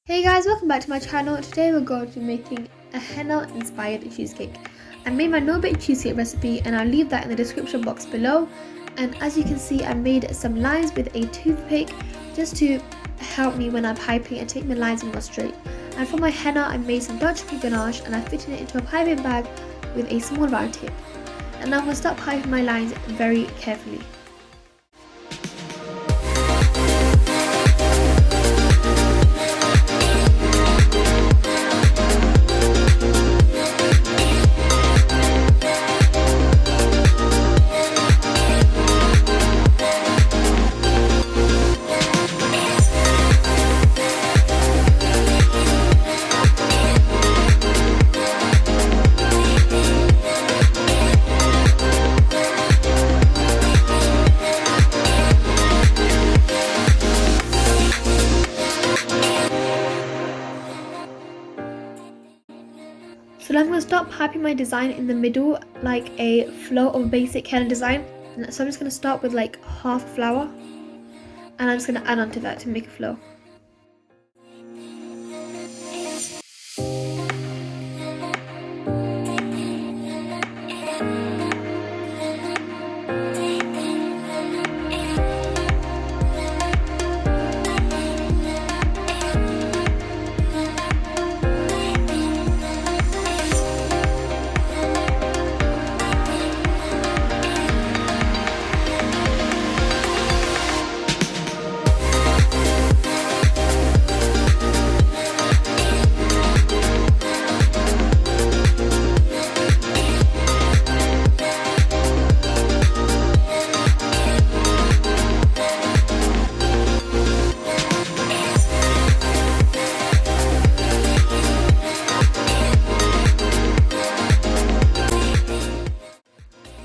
Hey guys, welcome back to my channel. Today we're going to be making a henna inspired cheesecake. I made my no-bake cheesecake recipe and I'll leave that in the description box below. And as you can see, I made some lines with a toothpick just to help me when I'm piping and take my lines more straight. And for my henna, I made some dark chocolate ganache and I fitted it into a piping bag with a small round tip. And I'm going to start piping my lines very carefully. So I'm going to start piping my design in the middle like a flow of basic henna design. So I'm just going to start with like half flour and I'm just going to add on to that to make a flow.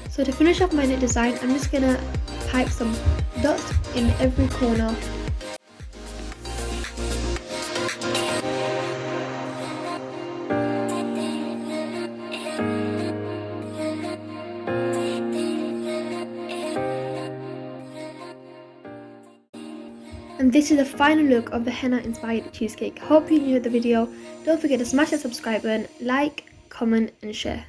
So to finish off my knit design, I'm just going to pipe some dots in every corner. And this is the final look of the henna inspired cheesecake. Hope you enjoyed the video. Don't forget to smash that subscribe button, like, comment and share.